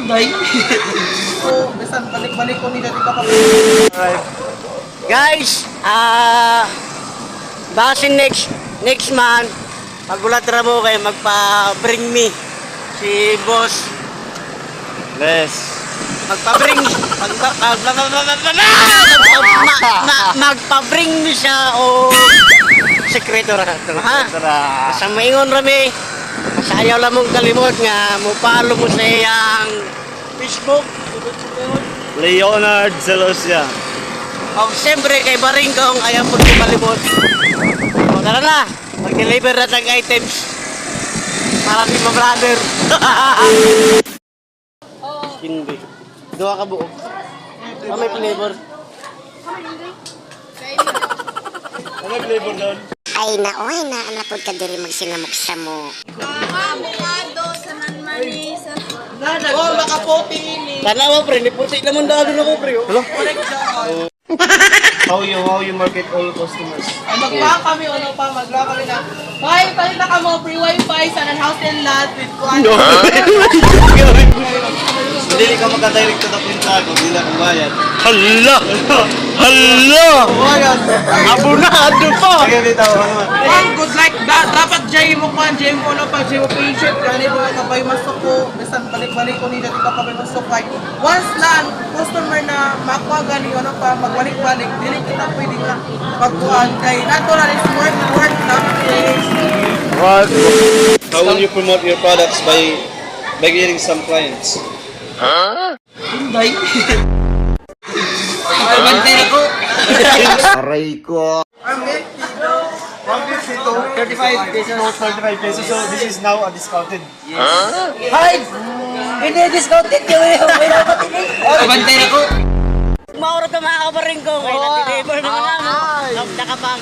Day. So, bisan balik-balik ko ni dati ka pa. Guys, baka next month, magulat na mo kayo, magpa-bring me si boss. Les. Magpa-bring me siya o sekreto ra to, ha? Sa maingon rami, masayaw lang mong kalimot nga mo follow mo sa iyang Facebook. Leonard Zelosya. O siyempre kay Baringkong ayaw po malimot. O tara na, mag-deliver na tag items para ni mga brother. Hindi. Dua ka buo. May flavor. Ano flavor doon? Ay na napod ka diri magsinamok sa mo. Avocado, sananmanis, Oh, makapoting ini. Tanawa pre, ni puti naman dalo na ko pre. Hello? Correct siya. How you market all customers? Ay, magpa kami, ano pa, magla kami na. Hoy, palita ka mo, free wifi sa non-house and lot with kuan. Hindi ka magka-direct to the pinta kung hindi lang bayad. Hala! Hala! Oh my God. Abunado pa! Sige, dito, ano? One good like that. Dapat jay mo kuan, jay mo ano pa, jay mo patient. Kani mo kabay masok ko. Bisan balik-balik ko ni dati ka kabay masok. Like, once na customer na makuha gani, ano pa, magbalik-balik, dili kita pwede nga magkuhan. Kay natural is work na. What? How will you promote your products by getting some clients? Day. Ay, bantay ako. Aray ko. 35 pesos. 35 pesos. So this is now a discounted. Hay! Hindi discounted yun eh. May dapat ini. Ay, bantay ako. Mauro ka mga kabaring ko. Kaya na-deliver naman namin. Nakapag